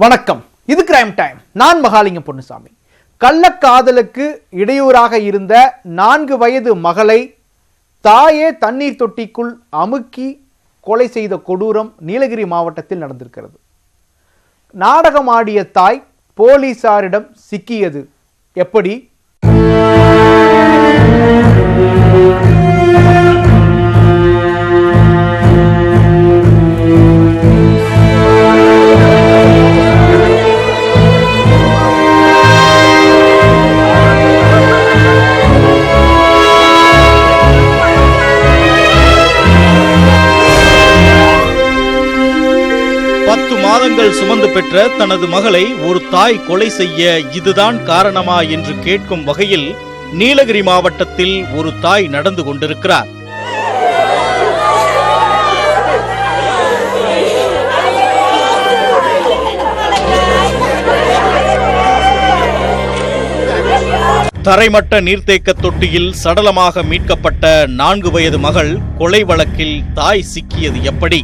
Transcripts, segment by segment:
வணக்கம். இது crime time. நான் மகாலிங்கம் பொன்னுசாமி. கள்ளக்காதலுக்கு இடையூறாக இருந்த 4 வயது மகளை தாயே தண்ணீர் தொட்டிக்குள் அமுக்கி கொலை செய்த கொடூரம் நீலகிரி மாவட்டத்தில் நடந்திருக்கிறது. நாடகமாடிய தாய் போலீசாரிடம் சிக்கியது எப்படி? சுமந்து பெற்ற தனது மகளை ஒரு தாய் கொலை செய்ய இதுதான் காரணமா என்று கேட்கும் வகையில் நீலகிரி மாவட்டத்தில் ஒரு தாய் நடந்து கொண்டிருக்கிறார். தரைமட்ட நீர்த்தேக்க தொட்டியில் சடலமாக மீட்கப்பட்ட 4 வயது மகள் கொலை வழக்கில் தாய் சிக்கியது எப்படி?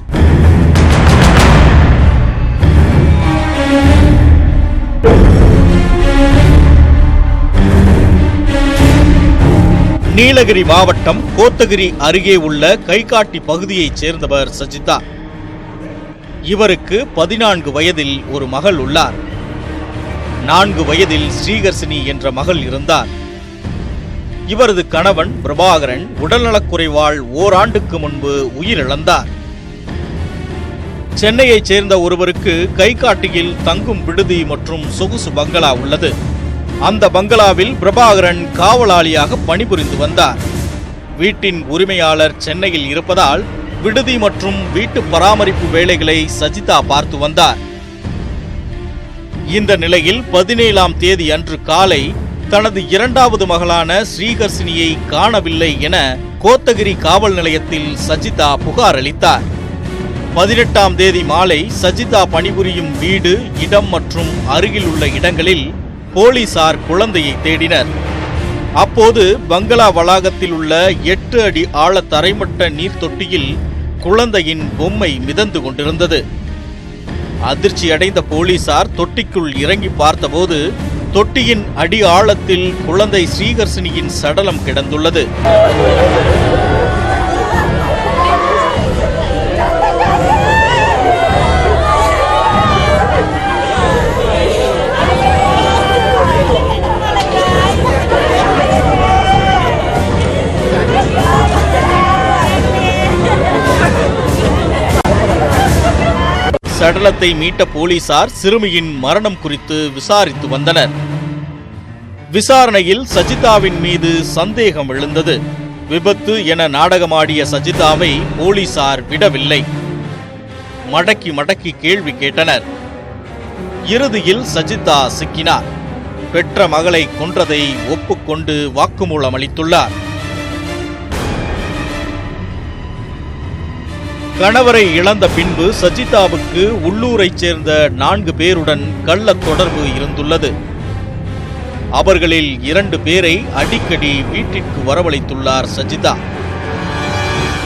நீலகிரி மாவட்டம் கோத்தகிரி அருகே உள்ள கைகாட்டி பகுதியைச் சேர்ந்தவர் சஜிதா. இவருக்கு 14 வயதில் ஒரு மகள் உள்ளார். 4 வயதில் ஸ்ரீகர்ஷினி என்ற மகள் இருந்தார். இவரது கணவன் பிரபாகரன் உடல்நலக்குறைவால் ஓராண்டுக்கு முன்பு உயிரிழந்தார். சென்னையைச் சேர்ந்த ஒருவருக்கு கைகாட்டியில் தங்கும் விடுதி மற்றும் சொகுசு பங்களா உள்ளது. அந்த பங்களாவில் பிரபாகரன் காவலாளியாக பணிபுரிந்து வந்தார். வீட்டின் உரிமையாளர் சென்னையில் இருப்பதால் விடுதி மற்றும் வீட்டு பராமரிப்பு வேலைகளை சஜிதா பார்த்து வந்தார். இந்த நிலையில் 17ஆம் தேதி அன்று காலை தனது 2வது மகளான ஸ்ரீகர்ஷினியை காணவில்லை என கோத்தகிரி காவல் நிலையத்தில் சஜிதா புகார் அளித்தார். 18ஆம் தேதி மாலை சஜிதா பணிபுரியும் வீடு, இடம் மற்றும் அருகில் உள்ள இடங்களில் போலீசார் குழந்தையை தேடினர். அப்போது பங்களா வளாகத்தில் உள்ள 8 அடி ஆழ தரைமட்ட நீர் தொட்டியில் குழந்தையின் பொம்மை மிதந்து கொண்டிருந்தது. அதிர்ச்சி அடைந்த போலீசார் தொட்டிக்குள் இறங்கி பார்த்தபோது தொட்டியின் அடி ஆழத்தில் குழந்தை ஸ்ரீகர்ஷினியின் சடலம் கிடந்துள்ளது. சடலத்தை மீட்ட போலீசார் சிறுமியின் மரணம் குறித்து விசாரித்து வந்தனர். விசாரணையில் சஜிதாவின் மீது சந்தேகம் எழுந்தது. விபத்து என நாடகமாடிய சஜிதாவை போலீசார் விடவில்லை. மடக்கி மடக்கி கேள்வி கேட்டனர். இறுதியில் சஜிதா சிக்கினார். பெற்ற மகளை கொன்றதை ஒப்புக்கொண்டு வாக்குமூலம் அளித்துள்ளார். கணவரை இழந்த பின்பு சஜிதாவுக்கு உள்ளூரைச் சேர்ந்த 4 பேருடன் கள்ள தொடர்பு இருந்துள்ளது. அவர்களில் 2 பேரை அடிக்கடி வீட்டிற்கு வரவழைத்துள்ளார் சஜிதா.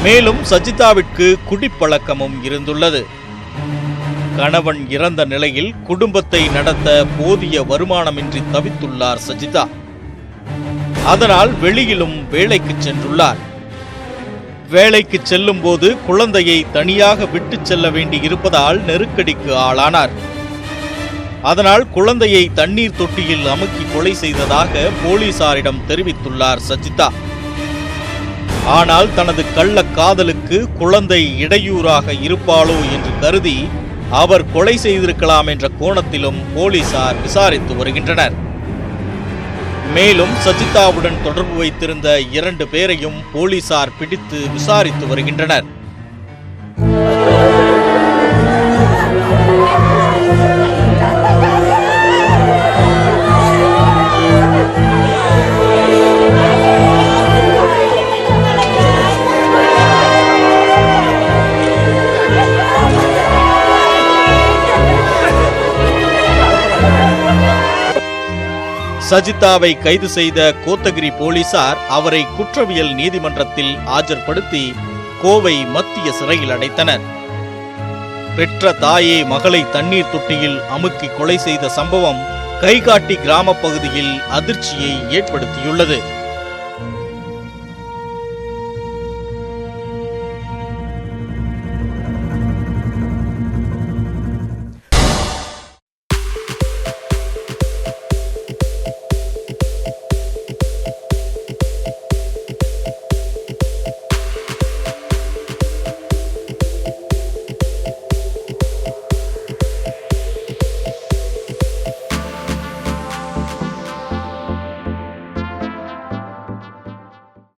மேலும் சஜிதாவிற்கு குடிப்பழக்கமும் இருந்துள்ளது. கணவன் இறந்த நிலையில் குடும்பத்தை நடத்த போதிய வருமானமின்றி தவித்துள்ளார் சஜிதா. அதனால் வெளியிலும் வேலைக்கு சென்றுள்ளார். வேலைக்கு செல்லும் போது குழந்தையை தனியாக விட்டுச் செல்ல வேண்டி இருப்பதால் நெருக்கடிக்கு ஆளானார். அதனால் குழந்தையை தண்ணீர் தொட்டியில் அமுக்கி கொலை செய்ததாக போலீசாரிடம் தெரிவித்துள்ளார் சஜிதா. ஆனால் தனது கள்ள காதலுக்கு குழந்தை இடையூறாக இருப்பாளோ என்று கருதி அவர் கொலை செய்திருக்கலாம் என்ற கோணத்திலும் போலீசார் விசாரித்து வருகின்றனர். மேலும் சஜிதாவுடன் தொடர்பு வைத்திருந்த 2 பேரையும் போலீசார் பிடித்து விசாரித்து வருகின்றனர். சஜிதாவை கைது செய்த கோத்தகிரி போலீசார் அவரை குற்றவியல் நீதிமன்றத்தில் ஆஜர்படுத்தி கோவை மத்திய சிறையில் அடைத்தனர். பெற்ற தாயே மகளை தண்ணீர் தொட்டியில் அமுக்கி கொலை செய்த சம்பவம் கைகாட்டி கிராம பகுதியில் அதிர்ச்சியை ஏற்படுத்தியுள்ளது.